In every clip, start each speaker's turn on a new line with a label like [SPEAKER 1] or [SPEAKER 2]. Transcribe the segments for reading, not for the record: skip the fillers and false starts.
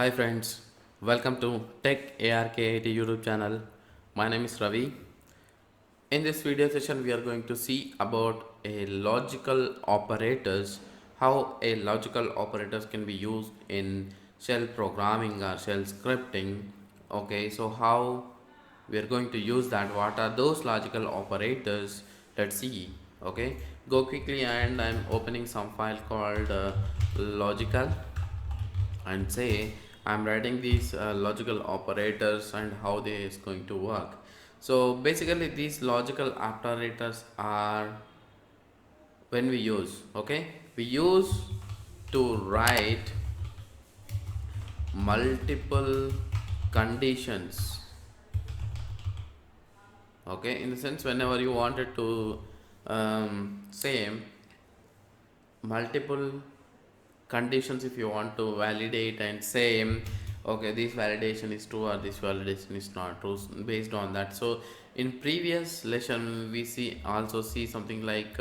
[SPEAKER 1] Hi friends, welcome to Tech ARK YouTube channel. My name is Ravi. In this video session, we are going to see about a logical operators, how a logical operators can be used in shell programming or shell scripting. Okay, so how we are going to use that? What are those logical operators? Let's see. Okay, go quickly, and I'm opening some file called logical and say I'm writing these logical operators and how they is going to work. So basically these logical operators are when we use, okay, we use to write multiple conditions, okay, in the sense whenever you wanted to say multiple conditions, if you want to validate and say okay, this validation is true or this validation is not true based on that. So in previous lesson we see something like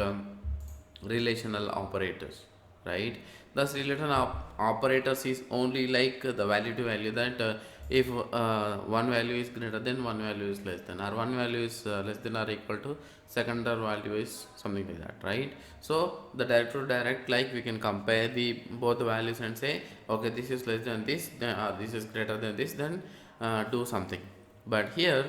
[SPEAKER 1] relational operators, right? Thus relational operators is only like the value to value, that if one value is greater than, one value is less than, or one value is less than or equal to second value is something like that, right? So the direct to direct, like we can compare the both the values and say okay, this is less than this, then this is greater than this, then do something. But here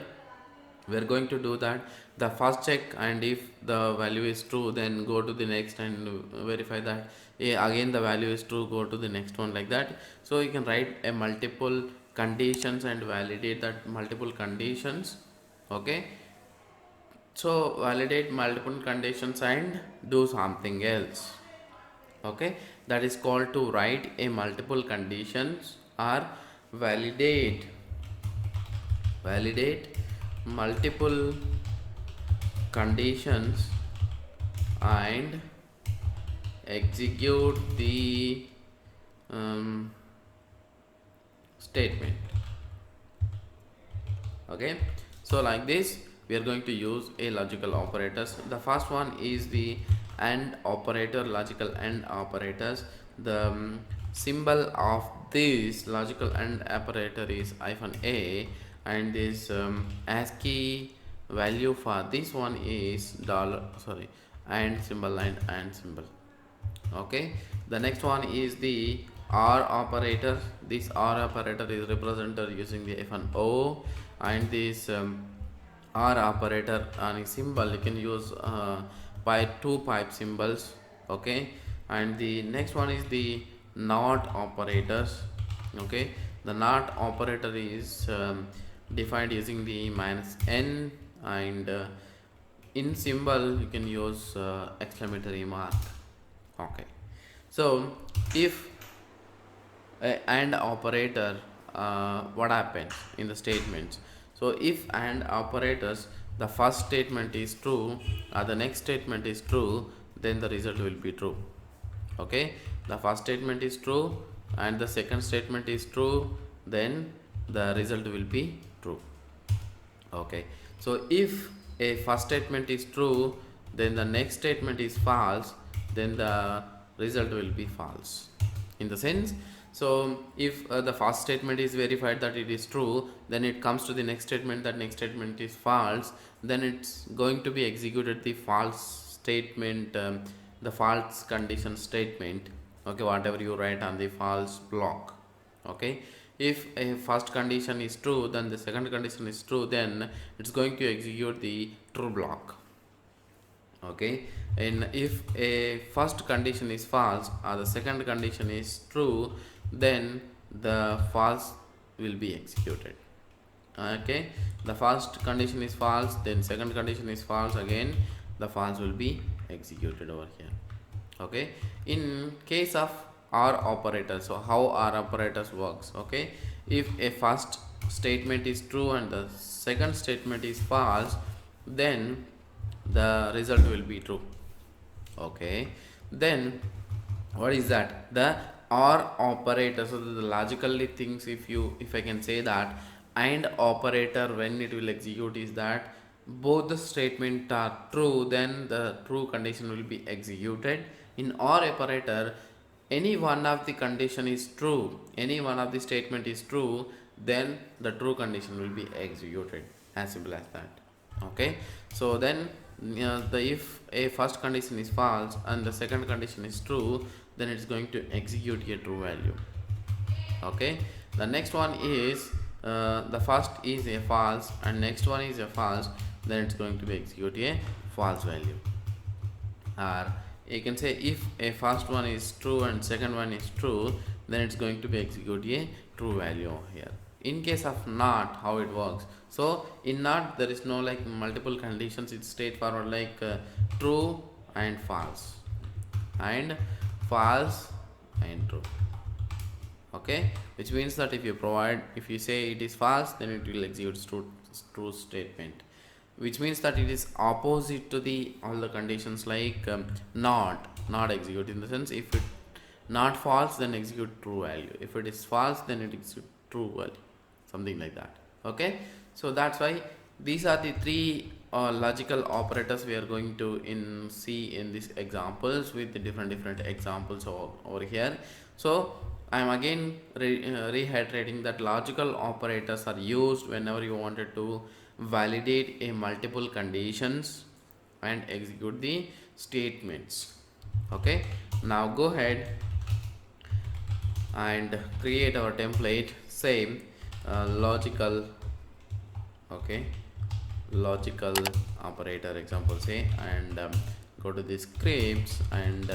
[SPEAKER 1] we are going to do that the first check, and if the value is true then go to the next and verify that again the value is true, go to the next one, like that. So you can write a multiple conditions and validate that multiple conditions, okay. So validate multiple conditions and do something else, okay. That is called to write a multiple conditions or validate multiple conditions and execute the um, statement, okay. So like this we are going to use a logical operators. The first one is the AND operator, logical AND operators. The symbol of this logical AND operator is -a, and this ASCII value for this one is dollar, sorry, and symbol and symbol, okay. The next one is the OR operator. This OR operator is represented using the F&O, and this OR operator on a symbol you can use by two pipe symbols, okay. And the next one is the NOT operators, okay. The NOT operator is defined using the -n, and in symbol you can use exclamatory mark, okay. So if AND operator, what happens in the statements? So if AND operators, the first statement is true or the next statement is true, then the result will be true, okay. The first statement is true and the second statement is true, then the result will be true, okay. So if a first statement is true, then the next statement is false, then the result will be false, in the sense. So if the first statement is verified that it is true, then it comes to the next statement, that next statement is false, then it's going to be executed the false statement, the false condition statement, okay, whatever you write on the false block, okay. If a first condition is true, then the second condition is true, then it's going to execute the true block, okay. And if a first condition is false or the second condition is true, then the false will be executed, okay. The first condition is false, then second condition is false, again the false will be executed over here, okay. In case of OR operators, so how OR operators works, okay. If a first statement is true and the second statement is false, then the result will be true, okay. Then what is that? The OR operator. So the logically things, if I can say that AND operator when it will execute is that both the statement are true, then the true condition will be executed. In OR operator, any one of the condition is true, any one of the statement is true, then the true condition will be executed, as simple as that. Okay, so then if a first condition is false and the second condition is true, then it's going to execute a true value. Okay, the next one is the first is a false and next one is a false, then it's going to be execute a false value. Or you can say if a first one is true and second one is true, then it's going to be execute a true value over here. In case of not, how it works, so in not there is no like multiple conditions, it's straightforward like true and false and true. Okay, which means that if you say it is false, then it will execute true statement, which means that it is opposite to the all the conditions like not execute, in the sense if it not false then execute true value, if it is false then it execute true value, something like that. Okay, so that's why these are the three logical operators we are going to see in these examples with the different examples over here. So I am again reiterating that logical operators are used whenever you wanted to validate a multiple conditions and execute the statements. Okay, now go ahead and create our template. Same logical, okay, logical operator example say, and go to the scripts, and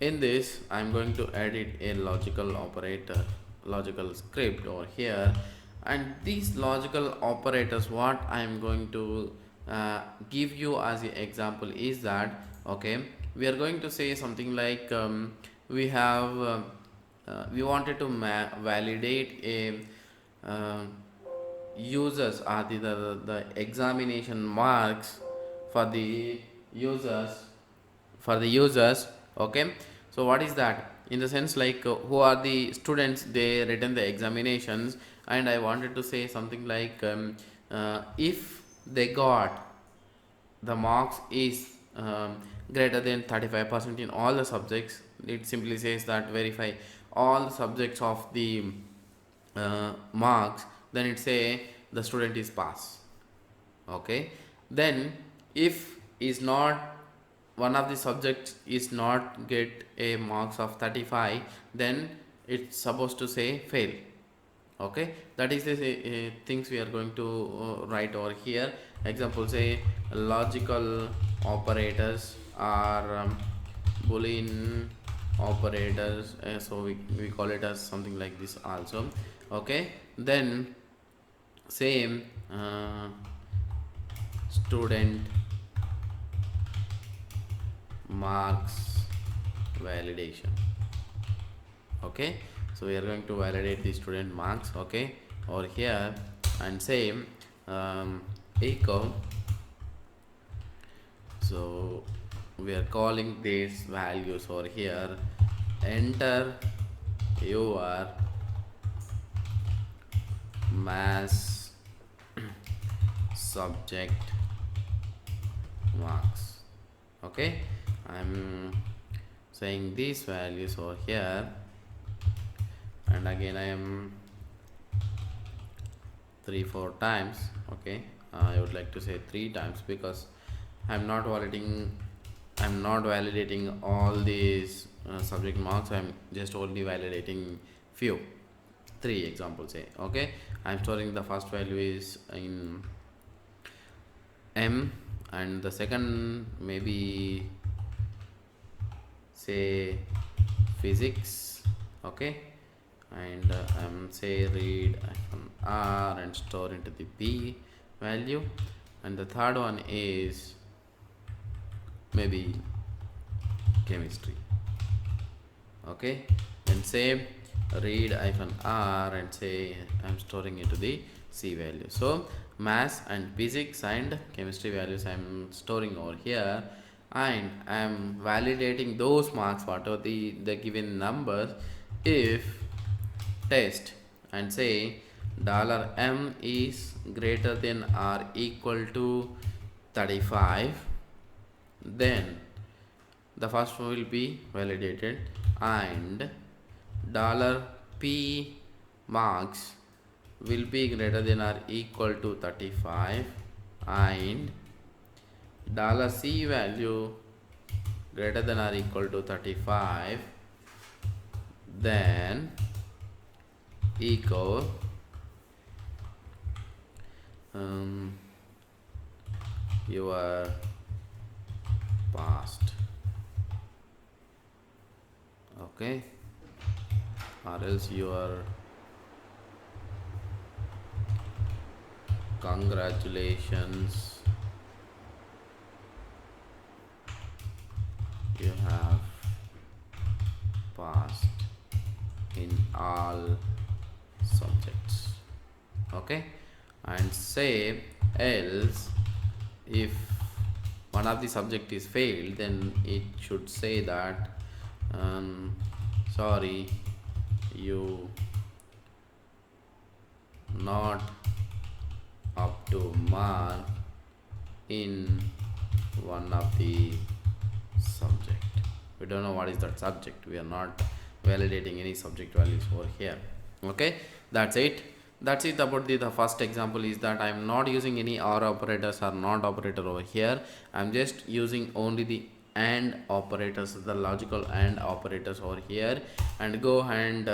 [SPEAKER 1] in this I'm going to edit a logical operator, logical script over here. And these logical operators, what I'm going to give you as an example is that, okay, we are going to say something like we wanted to validate a users or the examination marks for the users. Okay, so what is that, in the sense like who are the students, they written the examinations, and I wanted to say something like if they got the marks is greater than 35% in all the subjects, it simply says that verify all the subjects of the marks, then it say the student is pass. Okay, then if is not one of the subjects is not get a marks of 35, then it's supposed to say fail. Okay, that is the things we are going to write over here. Example say logical operators are boolean operators, so we call it as something like this also. Okay, then same student marks validation. Okay, so we are going to validate the student marks, okay, over here, and same echo, so we are calling these values over here, enter your mass subject marks. Okay, I'm saying these values over here, and again I am 3-4 times. Okay, I would like to say 3 times because I'm not validating all these subject marks. I'm just only validating few, 3 examples say. Okay, I'm storing the first value is in M, and the second maybe say physics. Okay, and I'm say read from R and store into the P value, and the third one is maybe chemistry. Okay, and say read -R and say I'm storing into the C value. So mass and physics and chemistry values I'm storing over here, and I'm validating those marks whatever the given numbers if test, and say $M is greater than or equal to 35, then the first will be validated, and dollar p marks will be greater than or equal to 35, and dollar c value greater than or equal to 35, then equal your past. Okay, or else your congratulations, you have passed in all subjects. Okay, and say else, if one of the subject is failed, then it should say that sorry, you not up to mark in one of the subject. We don't know what is that subject, we are not validating any subject values over here. Okay, that's it about the first example is that I'm not using any or operators or not operator over here. I'm just using only the and operators, the logical and operators over here, and go and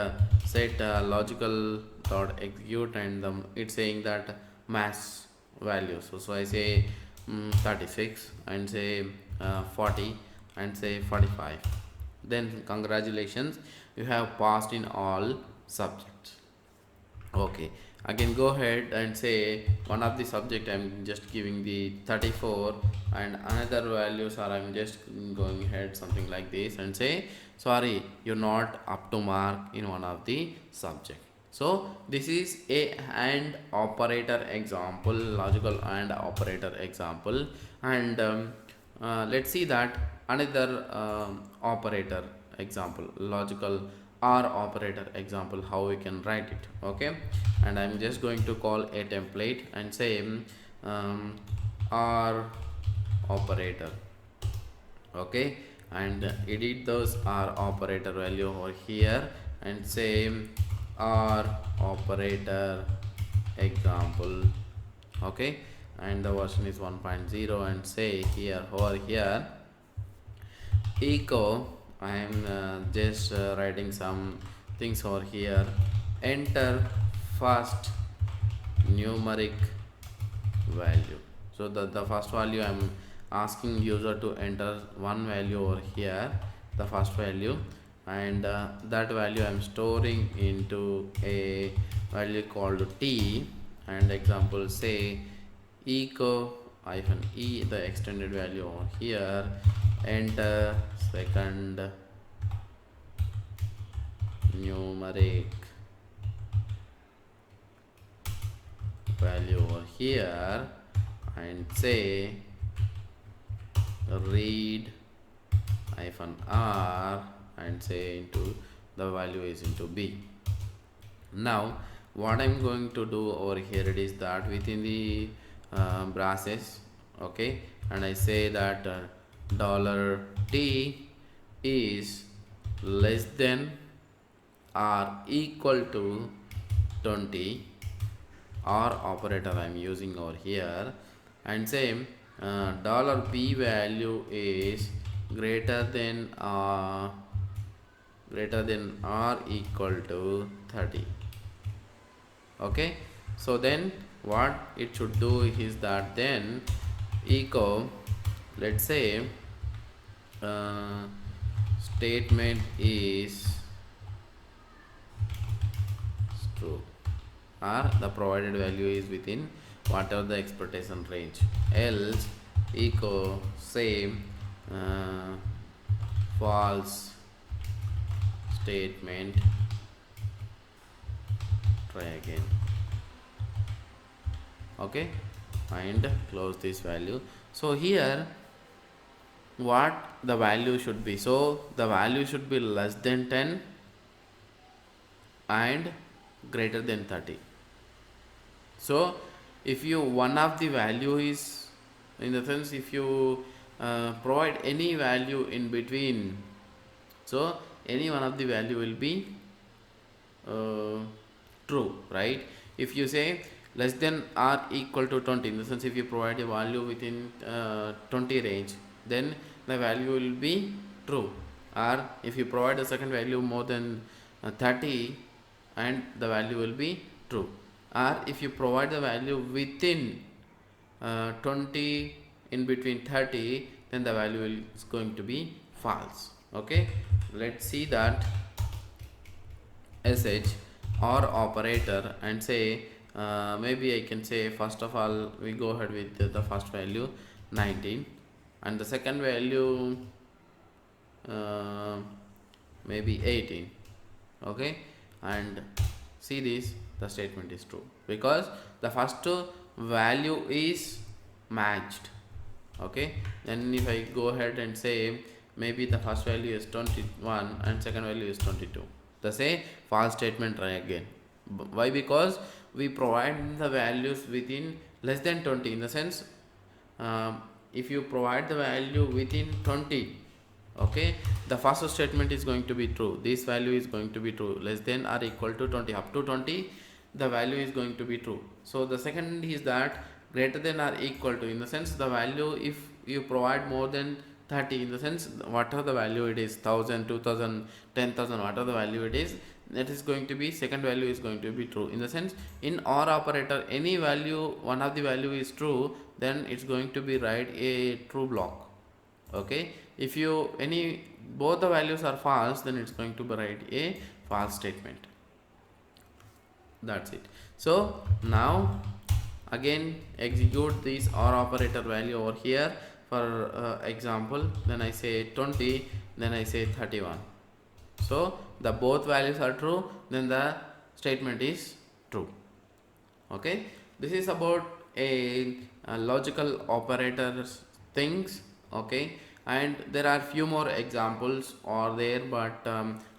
[SPEAKER 1] set logical dot execute, and it's saying that mass value. So I say 36 and say 40 and say 45, then congratulations, you have passed in all subjects. Okay, again go ahead and say one of the subject I'm just giving the 34, and another values are I'm just going ahead something like this and say sorry, you're not up to mark in one of the subject. So this is a and operator example, logical and operator example, and let's see that another operator example, logical or operator example, how we can write it. Okay, and I'm just going to call a template and say or operator. Okay, and edit those or operator value over here and say or operator example. Okay, and the version is 1.0, and say here over here echo, I am just writing some things over here, enter first numeric value. So the first value I'm asking user to enter one value over here, the first value, and that value I'm storing into a value called t, and example say echo hyphen e, the extended value over here, enter second numeric value over here, and say read hyphen r, and say into the value is into b. Now what I'm going to do over here, it is that within the braces, okay, and I say that dollar $t is less than or equal to 20, or operator I'm using over here, and say dollar $p value is greater than or equal to 30. Okay, so then what it should do is that then echo, let's say statement is true, or the provided value is within whatever the expectation range, else echo say false statement, try again. Okay, and close this value. So here what the value should be, so the value should be less than 10 and greater than 30. So if you one of the value is, in the sense if you provide any value in between. So any one of the value will be uh, true, right? If you say less than or equal to 20, in the sense if you provide a value within 20 range, then the value will be true. Or if you provide a second value more than 30, and the value will be true. Or if you provide the value within 20 in between 30, then the value is going to be false. Okay, let's see that sh or operator and say maybe I can say first of all we go ahead with the first value 19 and the second value uh, maybe 18. Okay, and see this, the statement is true because the first value is matched. Okay, then if I go ahead and say maybe the first value is 21 and second value is 22, the say false statement try again. Why? Because we provide the values within less than 20, in the sense if you provide the value within 20, okay, the first statement is going to be true, this value is going to be true, less than or equal to 20, up to 20 the value is going to be true. So the second is that greater than or equal to, in the sense the value if you provide more than 30, in the sense whatever the value it is, 1000, 2000, 10,000, whatever the value it is, that is going to be second value is going to be true. In the sense in or operator any value one of the value is true, then it's going to be write a true block. Okay, if you any both the values are false, then it's going to be write a false statement. That's it. So now again execute this or operator value over here. For example, then I say 20, then I say 31. So the both values are true, then the statement is true. Okay, this is about a logical operators things. Okay, and there are few more examples are there, but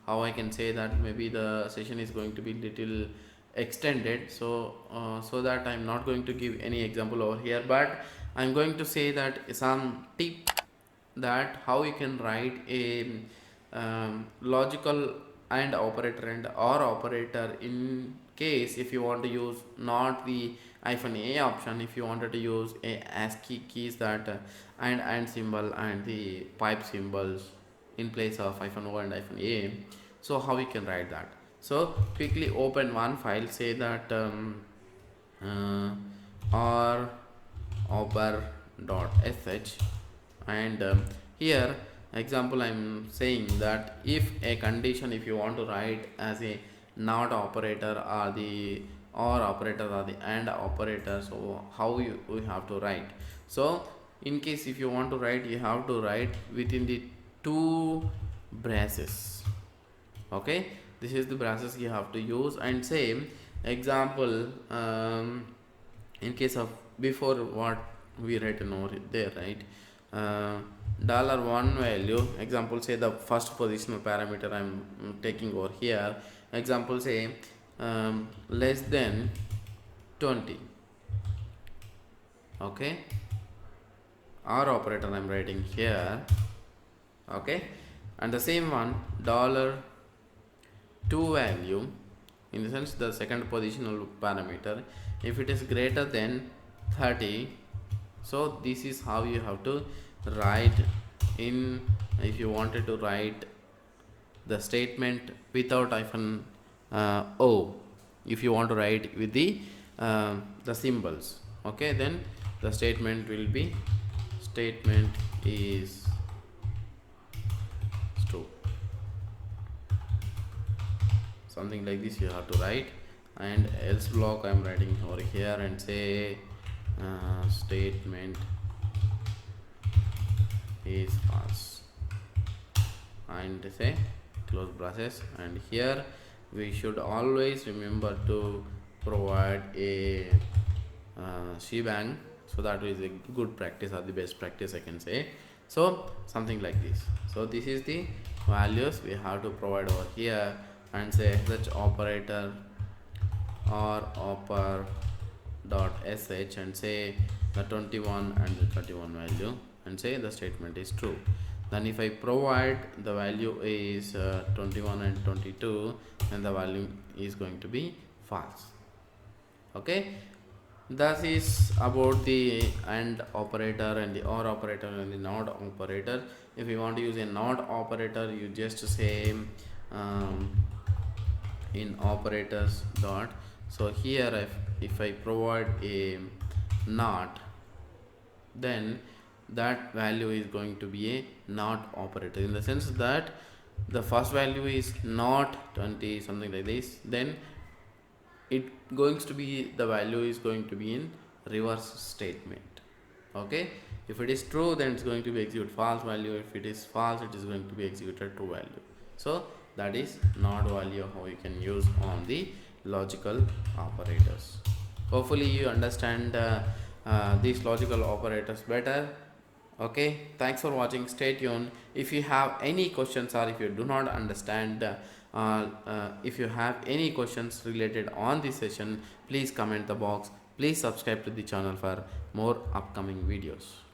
[SPEAKER 1] how I can say that maybe the session is going to be little extended, so so that I'm not going to give any example over here, but I'm going to say that some tip that how you can write a logical and operator and or operator in case if you want to use not the -a option, if you wanted to use a ASCII keys that and symbol and the pipe symbols in place of -o and -a. So how we can write that? So quickly open one file, say that or oper.sh, and here example I'm saying that if a condition, if you want to write as a not operator or the or operator or the and operator, so how you have to write? So in case if you want to write, you have to write within the two braces. Okay, this is the braces you have to use, and same example in case of before what we written over there, right? $1 value, example say the first positional parameter I'm taking over here, example say less than 20. Okay, or operator I'm writing here. Okay, and the same one $2 value, in the sense the second positional parameter, if it is greater than 30. So this is how you have to write in, if you wanted to write the statement without -o, if you want to write with the symbols, okay, then the statement will be statement is true, something like this you have to write, and else block I'm writing over here and say statement is false, and say close braces, and here we should always remember to provide a shebang, so that is a good practice or the best practice I can say. So something like this. So this is the values we have to provide over here, and say such operator or oper.sh and say the 21 and the 31 value, and say the statement is true. Then if I provide the value is 21 and 22, then the value is going to be false. Okay, that is about the AND operator and the OR operator and the NOT operator. If you want to use a NOT operator, you just say um, in operators dot. So here if I provide a NOT, then that value is going to be a NOT operator, in the sense that the first value is not 20 something like this, then it going to be the value is going to be in reverse statement. Okay, if it is true, then it's going to be execute false value. If it is false, it is going to be executed true value. So that is NOT value how you can use on the logical operators. Hopefully you understand these logical operators better. Okay, thanks for watching. Stay tuned. If you have any questions, or if you do not understand, if you have any questions related on this session, please comment the box. Please subscribe to the channel for more upcoming videos.